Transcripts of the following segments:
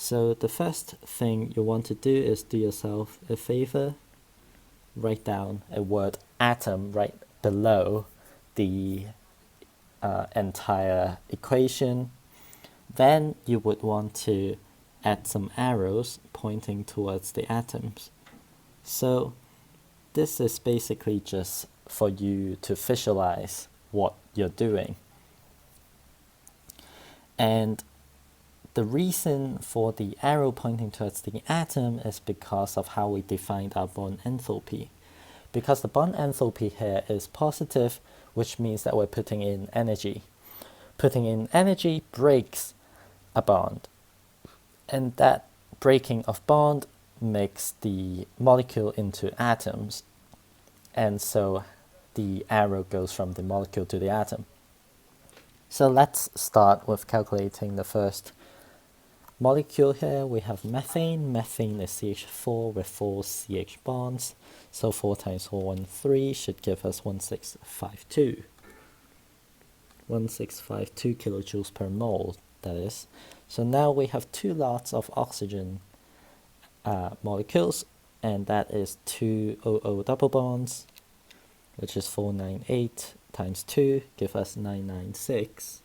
So the first thing you want to do is do yourself a favor, write down a word atom right below the entire equation. Then you would want to add some arrows pointing towards the atoms. So this is basically just for you to visualize what you're doing. And the reason for the arrow pointing towards the atom is because of how we defined our bond enthalpy. Because the bond enthalpy here is positive, which means that we're putting in energy. Putting in energy breaks a bond. And that breaking of bond makes the molecule into atoms. And so the arrow goes from the molecule to the atom. So let's start with calculating the first molecule here. We have methane. Methane is CH4 with 4 CH bonds. So 4 times 4, 13 should give us 1652. 1652 kilojoules per mole, that is. So now we have two lots of oxygen molecules, and that is 2 OO double bonds, which is 498 times 2, give us 996.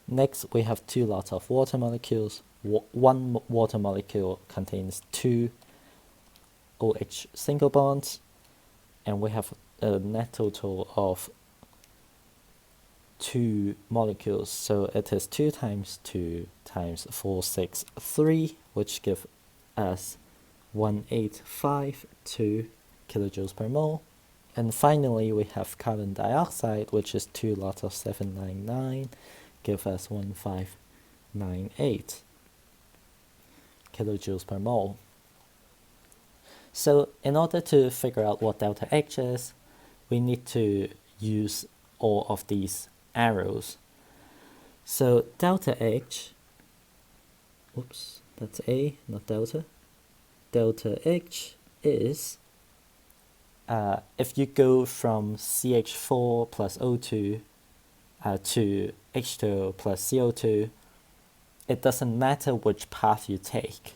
Next, we have two lots of water molecules. One water molecule contains 2 OH single bonds, and we have a net total of 2 molecules. So it is 2 times 2 times 463, which gives us 1852 kilojoules per mole. And finally, we have carbon dioxide, which is 2 lots of 799, give us 1598 kilojoules per mole. So in order to figure out what delta H is, we need to use all of these arrows. So delta H, oops, that's A, not delta. Delta H is, if you go from CH4 plus O2 to H2O plus CO2, it doesn't matter which path you take.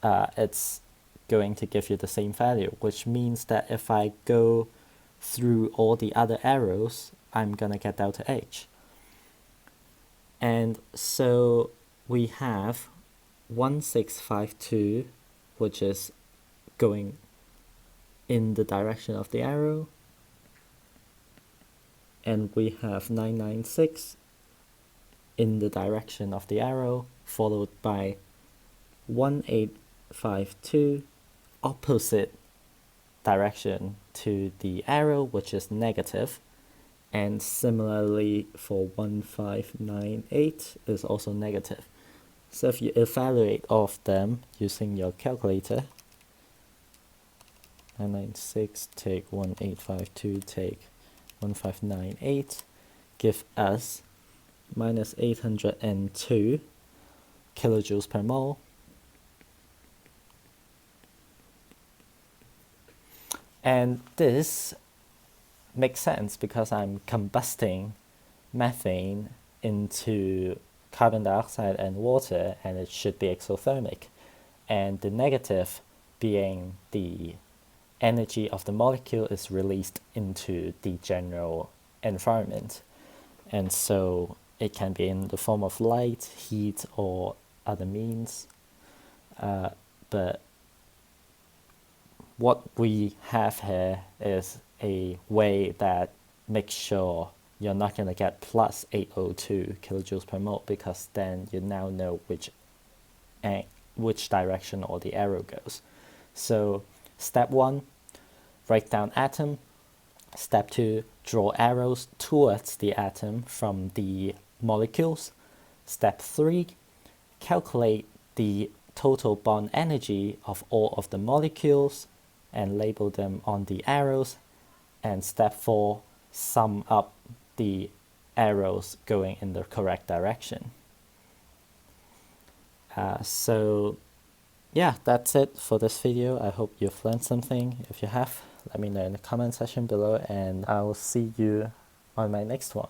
It's going to give you the same value, which means that if I go through all the other arrows, I'm going to get delta H. And so we have 1652, which is going in the direction of the arrow, and we have 996 in the direction of the arrow, followed by 1852 opposite direction to the arrow, which is negative, and similarly for 1598 is also negative. So if you evaluate all of them using your calculator, 996 take 1852 take 1598, give us minus 802 kilojoules per mole. And this makes sense because I'm combusting methane into carbon dioxide and water, and it should be exothermic. And the negative being the energy of the molecule is released into the general environment. And so it can be in the form of light, heat, or other means. But what we have here is a way that makes sure you're not going to get plus 802 kilojoules per mole, because then you now know which direction all the arrow goes. So step 1, write down atom. Step 2, draw arrows towards the atom from the molecules. Step 3, calculate the total bond energy of all of the molecules and label them on the arrows. And step 4, sum up the arrows going in the correct direction. So yeah, that's it for this video. I hope you've learned something. If you have, let me know in the comment section below, and I will see you on my next one.